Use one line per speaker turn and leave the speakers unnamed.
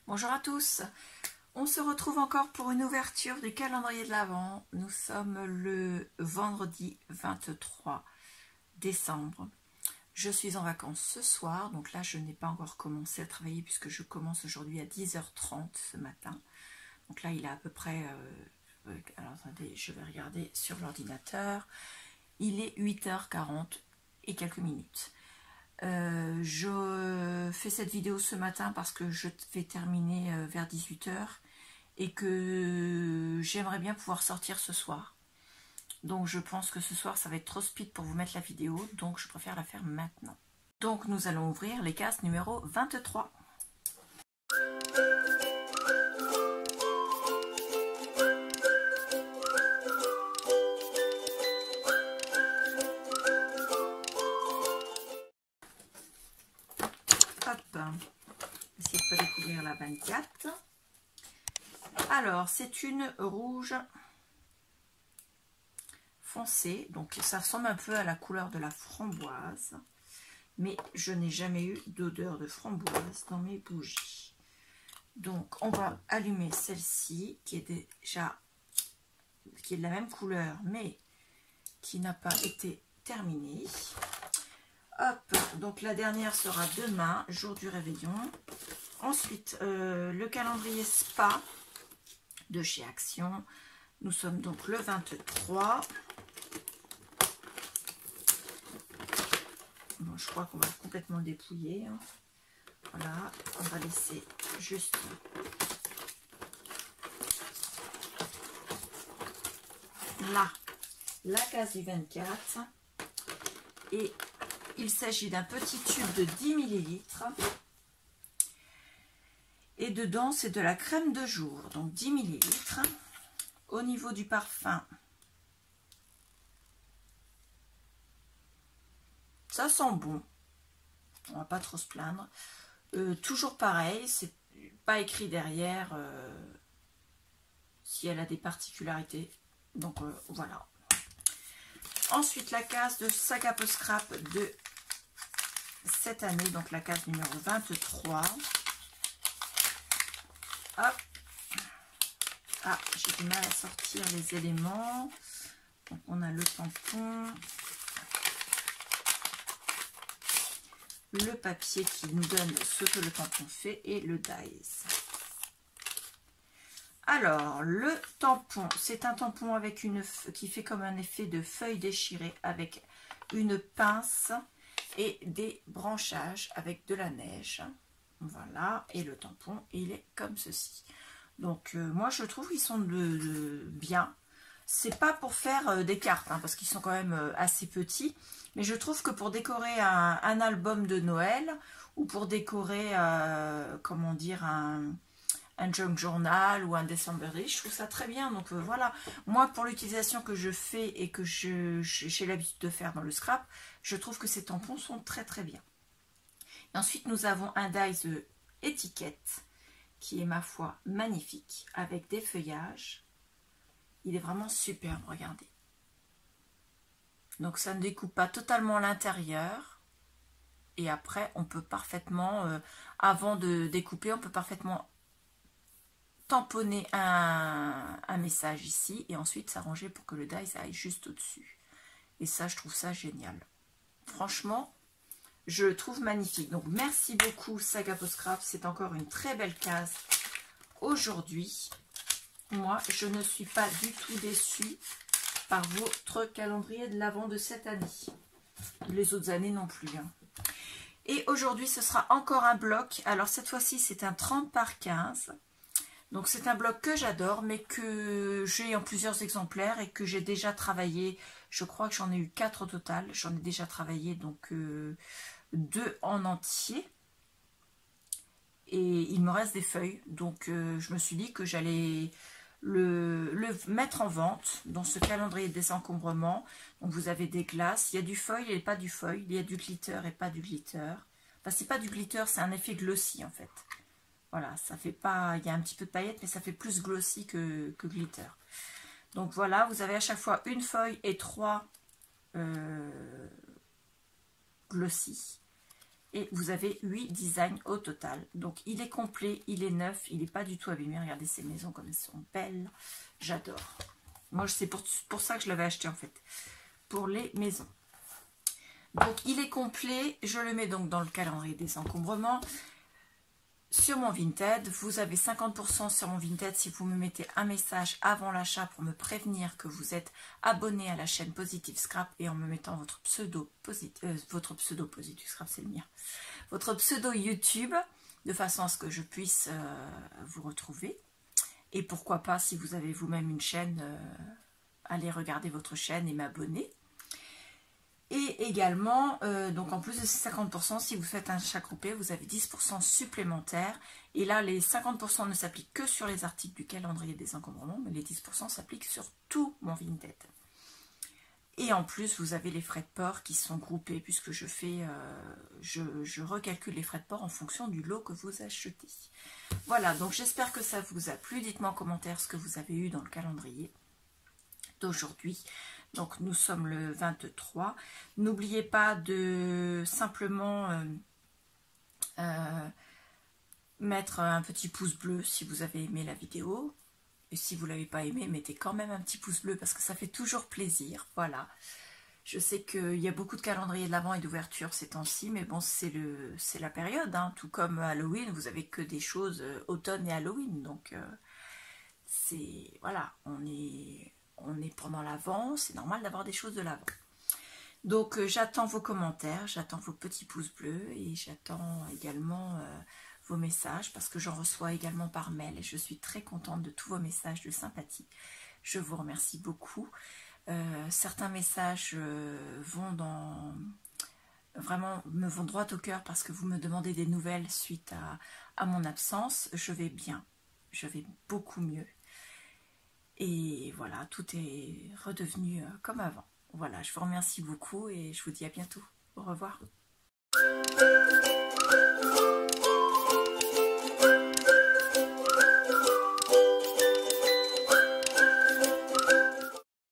Bonjour à tous, on se retrouve encore pour une ouverture du calendrier de l'Avent. Nous sommes le vendredi 23 décembre. Je suis en vacances ce soir, donc là je n'ai pas encore commencé à travailler puisque je commence aujourd'hui à 10h30 ce matin. Donc là il est à peu près, alors attendez, je vais regarder sur l'ordinateur, il est 8h40 et quelques minutes. Je fais cette vidéo ce matin parce que je vais terminer vers 18h et que j'aimerais bien pouvoir sortir ce soir. Donc je pense que ce soir ça va être trop speed pour vous mettre la vidéo, donc je préfère la faire maintenant. Donc nous allons ouvrir les cases numéro 23. Hop, essayer de pas découvrir la 24. Alors, c'est une rouge foncée, donc ça ressemble un peu à la couleur de la framboise, mais je n'ai jamais eu d'odeur de framboise dans mes bougies. Donc, on va allumer celle-ci, qui est de la même couleur, mais qui n'a pas été terminée. Hop, donc la dernière sera demain, jour du réveillon. Ensuite, le calendrier Spa de chez Action. Nous sommes donc le 23. Bon, je crois qu'on va complètement le dépouiller. Hein. Voilà, on va laisser juste là la case du 24. Et il s'agit d'un petit tube de 10 ml. Et dedans, c'est de la crème de jour, donc 10 ml. Au niveau du parfum, ça sent bon. On va pas trop se plaindre. Toujours pareil, c'est pas écrit derrière si elle a des particularités. Donc voilà. Ensuite, la case de sac à peau scrap de cette année, donc la case numéro 23. Hop. Ah, j'ai du mal à sortir les éléments. Donc, on a le tampon, le papier qui nous donne ce que le tampon fait et le dies. Alors, le tampon, c'est un tampon avec qui fait comme un effet de feuille déchirée avec une pince et des branchages avec de la neige. Voilà, et le tampon, il est comme ceci. Donc, moi, je trouve qu'ils sont bien. C'est pas pour faire des cartes, hein, parce qu'ils sont quand même assez petits. Mais je trouve que pour décorer un album de Noël, ou pour décorer, comment dire, un junk journal ou un Decemberist, je trouve ça très bien. Donc, voilà. Moi, pour l'utilisation que je fais et que j'ai l'habitude de faire dans le scrap, je trouve que ces tampons sont très, très bien. Et ensuite, nous avons un dies étiquette qui est, ma foi, magnifique, avec des feuillages. Il est vraiment superbe, regardez. Donc, ça ne découpe pas totalement l'intérieur. Et après, on peut parfaitement, avant de découper, on peut parfaitement tamponner un message ici. Et ensuite, s'arranger pour que le dies aille juste au-dessus. Et ça, je trouve ça génial. Franchement, je le trouve magnifique. Donc, merci beaucoup, Sac à peau scrap. C'est encore une très belle case aujourd'hui. Moi, je ne suis pas du tout déçue par votre calendrier de l'Avent de cette année. Les autres années non plus. Hein. Et aujourd'hui, ce sera encore un bloc. Alors, cette fois-ci, c'est un 30 par 15. Donc, c'est un bloc que j'adore, mais que j'ai en plusieurs exemplaires et que j'ai déjà travaillé. Je crois que j'en ai eu 4 au total. J'en ai déjà travaillé, donc 2 en entier. Et il me reste des feuilles. Donc, je me suis dit que j'allais le mettre en vente dans ce calendrier de désencombrement. Donc, vous avez des glaces. Il y a du foil et pas du foil. Il y a du glitter et pas du glitter. Enfin, c'est pas du glitter, c'est un effet glossy en fait. Voilà, ça fait pas... Il y a un petit peu de paillettes, mais ça fait plus glossy que glitter. Donc voilà, vous avez à chaque fois une feuille et 3 glossy. et vous avez 8 designs au total. Donc il est complet, il est neuf, il n'est pas du tout abîmé. Regardez ces maisons comme elles sont belles, j'adore. Moi c'est pour ça que je l'avais acheté en fait, pour les maisons. Donc il est complet, je le mets donc dans le calendrier des encombrements. Sur mon Vinted, vous avez 50% sur mon Vinted si vous me mettez un message avant l'achat pour me prévenir que vous êtes abonné à la chaîne Positive Scrap et en me mettant votre pseudo Positive Scrap, c'est le mien, votre pseudo YouTube, de façon à ce que je puisse vous retrouver. Et pourquoi pas, si vous avez vous-même une chaîne, aller regarder votre chaîne et m'abonner. Et également, donc en plus de ces 50%, si vous faites un achat groupé, vous avez 10% supplémentaires. Et là, les 50% ne s'appliquent que sur les articles du calendrier des encombrements, mais les 10% s'appliquent sur tout mon Vinted. Et en plus, vous avez les frais de port qui sont groupés, puisque je fais, je recalcule les frais de port en fonction du lot que vous achetez. Voilà, donc j'espère que ça vous a plu. Dites-moi en commentaire ce que vous avez eu dans le calendrier d'aujourd'hui. Donc nous sommes le 23. N'oubliez pas de simplement mettre un petit pouce bleu si vous avez aimé la vidéo. Et si vous ne l'avez pas aimé, mettez quand même un petit pouce bleu parce que ça fait toujours plaisir. Voilà. Je sais qu'il y a beaucoup de calendriers de l'Avent et d'ouverture ces temps-ci, mais bon, c'est la période. Hein. Tout comme Halloween, vous avez que des choses automne et Halloween. Donc c'est voilà, on est pendant l'Avent, c'est normal d'avoir des choses de l'Avent. Donc j'attends vos commentaires, j'attends vos petits pouces bleus et j'attends également vos messages parce que j'en reçois également par mail et je suis très contente de tous vos messages de sympathie. Je vous remercie beaucoup. Certains messages vraiment me vont droit au cœur parce que vous me demandez des nouvelles suite à mon absence. Je vais bien, je vais beaucoup mieux. Et voilà, tout est redevenu comme avant. Voilà, je vous remercie beaucoup et je vous dis à bientôt. Au revoir.